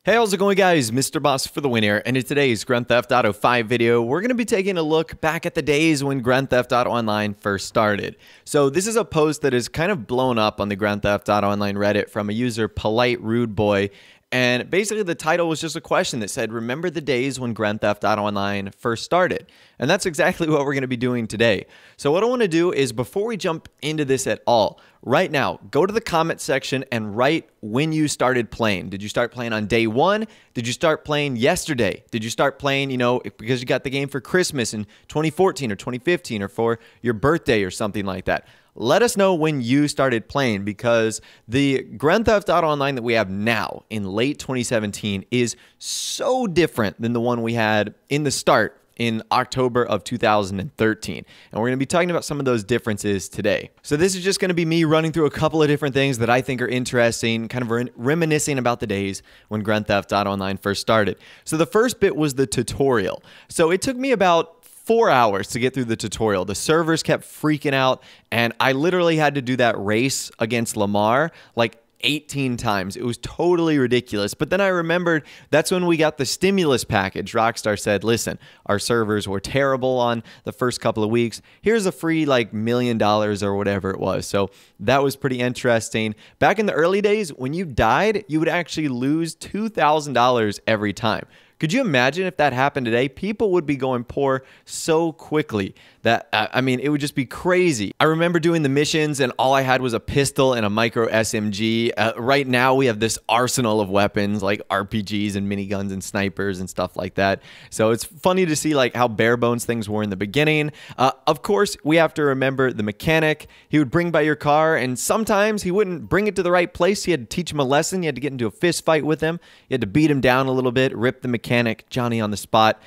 Hey, how's it going, guys? Mr. Boss for the win here, and in today's Grand Theft Auto 5 video, we're going to be taking a look back at the days when Grand Theft Auto Online first started. So this is a post that is kind of blown up on the Grand Theft Auto Online Reddit from a user, Polite Rude Boy, and basically the title was just a question that said, remember the days when Grand Theft Auto Online first started? And that's exactly what we're going to be doing today. So what I want to do is, before we jump into this at all, right now, go to the comment section and write when you started playing. Did you start playing on day one? Did you start playing yesterday? Did you start playing, because you got the game for Christmas in 2014 or 2015 or for your birthday or something like that? Let us know when you started playing, because the Grand Theft Auto Online that we have now in late 2017 is so different than the one we had in the start in October of 2013. And we're going to be talking about some of those differences today. So this is just going to be me running through a couple of different things that I think are interesting, kind of reminiscing about the days when Grand Theft Auto Online first started. So the first bit was the tutorial. So it took me about 4 hours to get through the tutorial. The servers kept freaking out, and I literally had to do that race against Lamar like 18 times. It was totally ridiculous. But then I remembered that's when we got the stimulus package. Rockstar said, listen, our servers were terrible on the first couple of weeks. Here's a free like $1 million or whatever it was. So that was pretty interesting. Back in the early days, when you died, you would actually lose $2,000 every time. Could you imagine if that happened today? People would be going poor so quickly that, it would just be crazy. I remember doing the missions and all I had was a pistol and a micro SMG. Right now we have this arsenal of weapons like RPGs and miniguns and snipers and stuff like that. So it's funny to see like how bare bones things were in the beginning. Of course, we have to remember the mechanic. He would bring by your car, and sometimes he wouldn't bring it to the right place. You had to teach him a lesson. You had to get into a fist fight with him. You had to beat him down a little bit, rip the mechanic, Johnny on the spot.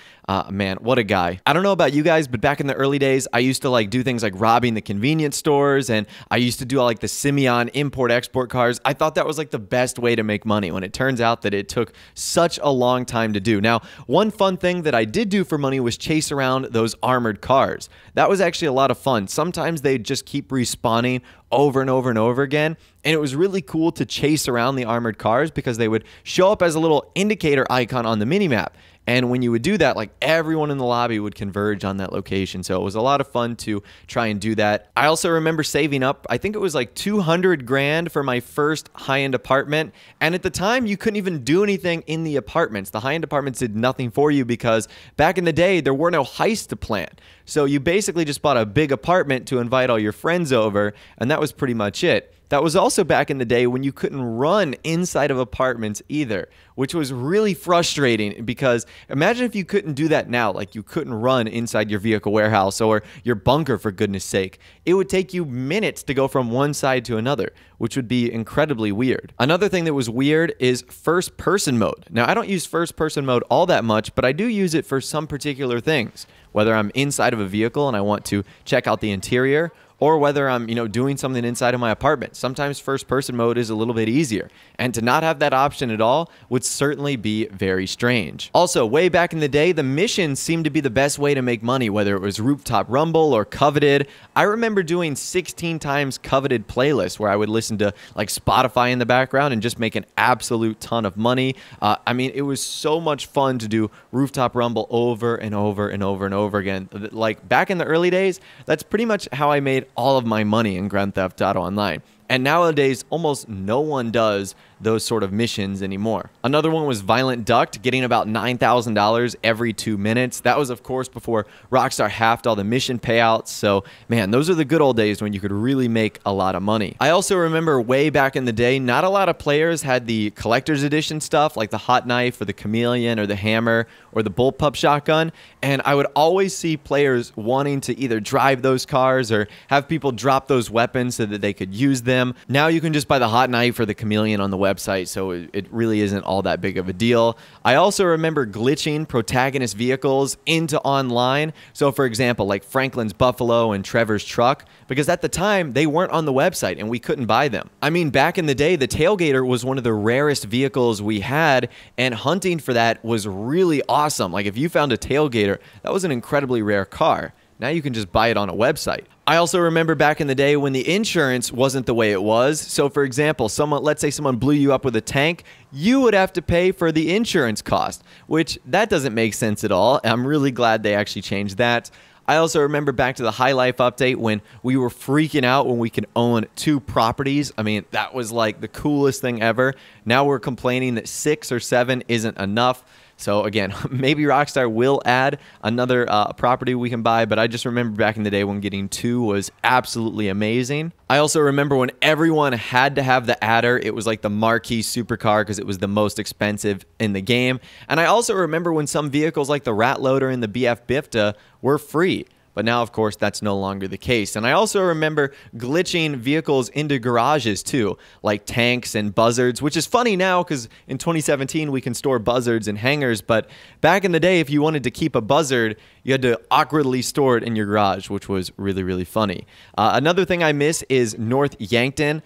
Man, what a guy. I don't know about you guys, but back in the early days, I used to like do things like robbing the convenience stores, and I used to do all like the Simeon import-export cars. I thought that was like the best way to make money, when it turns out that it took such a long time to do. Now, one fun thing that I did do for money was chase around those armored cars. That was actually a lot of fun. Sometimes they'd just keep respawning over and over and over again, and it was really cool to chase around the armored cars because they would show up as a little indicator icon on the minimap. And when you would do that, like everyone in the lobby would converge on that location. So it was a lot of fun to try and do that. I also remember saving up, I think it was like 200 grand for my first high-end apartment. And at the time, you couldn't even do anything in the apartments. The high-end apartments did nothing for you because back in the day, there were no heists to plan. So you basically just bought a big apartment to invite all your friends over, and that was pretty much it. That was also back in the day when you couldn't run inside of apartments either, which was really frustrating, because imagine if you couldn't do that now, like you couldn't run inside your vehicle warehouse or your bunker, for goodness sake. It would take you minutes to go from one side to another, which would be incredibly weird. Another thing that was weird is first-person mode. Now, I don't use first-person mode all that much, but I do use it for some particular things, whether I'm inside of a vehicle and I want to check out the interior, or whether I'm, doing something inside of my apartment. Sometimes first-person mode is a little bit easier, and to not have that option at all would certainly be very strange. Also, way back in the day, the missions seemed to be the best way to make money, whether it was Rooftop Rumble or Coveted. I remember doing 16 times Coveted playlists where I would listen to like Spotify in the background and just make an absolute ton of money. It was so much fun to do Rooftop Rumble over and over and over and over again. Like back in the early days, that's pretty much how I made all of my money in Grand Theft Auto Online. And nowadays, almost no one does those sort of missions anymore. Another one was Violent Duct, getting about $9,000 every 2 minutes. That was, of course, before Rockstar halved all the mission payouts. So, man, those are the good old days when you could really make a lot of money. I also remember way back in the day, not a lot of players had the collector's edition stuff, like the Hot Knife or the Chameleon or the Hammer or the Bullpup Shotgun. And I would always see players wanting to either drive those cars or have people drop those weapons so that they could use them. Now you can just buy the Hot Knife or the Chameleon on the website, so it really isn't all that big of a deal. I also remember glitching protagonist vehicles into online. So for example, like Franklin's Buffalo and Trevor's truck, because at the time they weren't on the website and we couldn't buy them. Back in the day, the Tailgater was one of the rarest vehicles we had, and hunting for that was really awesome. Like if you found a Tailgater, that was an incredibly rare car. Now you can just buy it on a website. I also remember back in the day when the insurance wasn't the way it was. So for example, let's say someone blew you up with a tank, you would have to pay for the insurance cost, which that doesn't make sense at all. I'm really glad they actually changed that. I also remember back to the High Life update when we were freaking out when we could own 2 properties. I mean, that was like the coolest thing ever. Now we're complaining that 6 or 7 isn't enough. So again, maybe Rockstar will add another property we can buy, but I just remember back in the day when getting 2 was absolutely amazing. I also remember when everyone had to have the adder. It was like the marquee supercar because it was the most expensive in the game. And I also remember when some vehicles like the Rat Loader and the BF Bifta were free. But now, of course, that's no longer the case. And I also remember glitching vehicles into garages, too, like tanks and buzzards, which is funny now because in 2017, we can store buzzards in hangars. But back in the day, if you wanted to keep a buzzard, you had to awkwardly store it in your garage, which was really, really funny. Another thing I miss is North Yankton.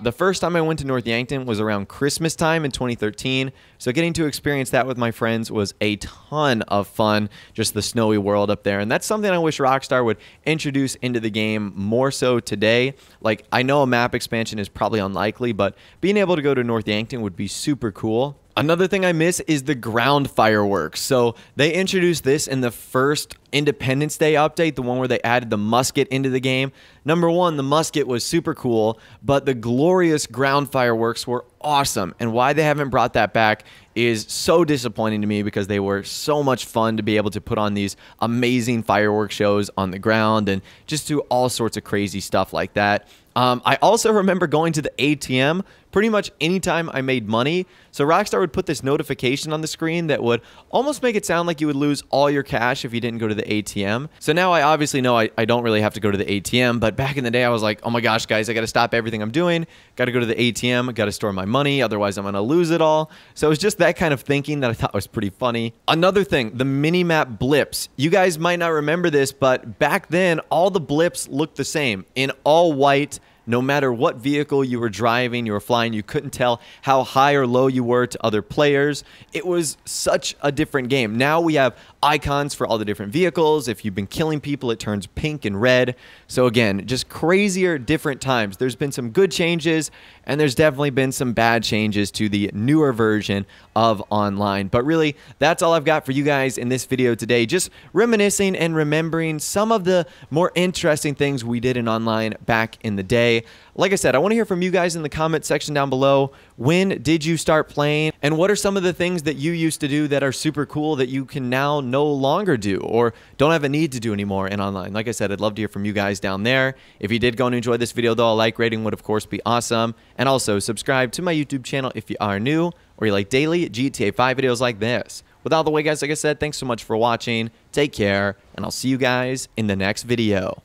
The first time I went to North Yankton was around Christmas time in 2013. So getting to experience that with my friends was a ton of fun, just the snowy world up there. And that's something I wish Rockstar would introduce into the game more so today. Like, I know a map expansion is probably unlikely, but being able to go to North Yankton would be super cool. Another thing I miss is the ground fireworks. So they introduced this in the first Independence Day update, the one where they added the musket into the game. Number one, the musket was super cool, but the glorious ground fireworks were awesome. And why they haven't brought that back is so disappointing to me because they were so much fun to be able to put on these amazing fireworks shows on the ground and just do all sorts of crazy stuff like that. I also remember going to the ATM pretty much anytime I made money. So Rockstar would put this notification on the screen that would almost make it sound like you would lose all your cash if you didn't go to the ATM. So now I obviously know I don't really have to go to the ATM, but back in the day I was like, oh my gosh, guys, I got to stop everything I'm doing. Got to go to the ATM, got to store my money, otherwise I'm going to lose it all. So it was just that kind of thinking that I thought was pretty funny. Another thing, the minimap Blips. You guys might not remember this, but back then all the Blips looked the same in all white. No matter what vehicle you were driving, you were flying, you couldn't tell how high or low you were to other players. It was such a different game. Now we have icons for all the different vehicles. If you've been killing people, it turns pink and red. So again, just crazier, different times. There's been some good changes, and there's definitely been some bad changes to the newer version of online. But really, that's all I've got for you guys in this video today. Just reminiscing and remembering some of the more interesting things we did in online back in the day. Like I said, I want to hear from you guys in the comment section down below. When did you start playing? And what are some of the things that you used to do that are super cool that you can now no longer do or don't have a need to do anymore in online? Like I said, I'd love to hear from you guys down there. If you did go and enjoy this video, though, a like rating would, of course, be awesome. And also, subscribe to my YouTube channel if you are new or you like daily GTA 5 videos like this. With all the way, guys, like I said, thanks so much for watching. Take care, and I'll see you guys in the next video.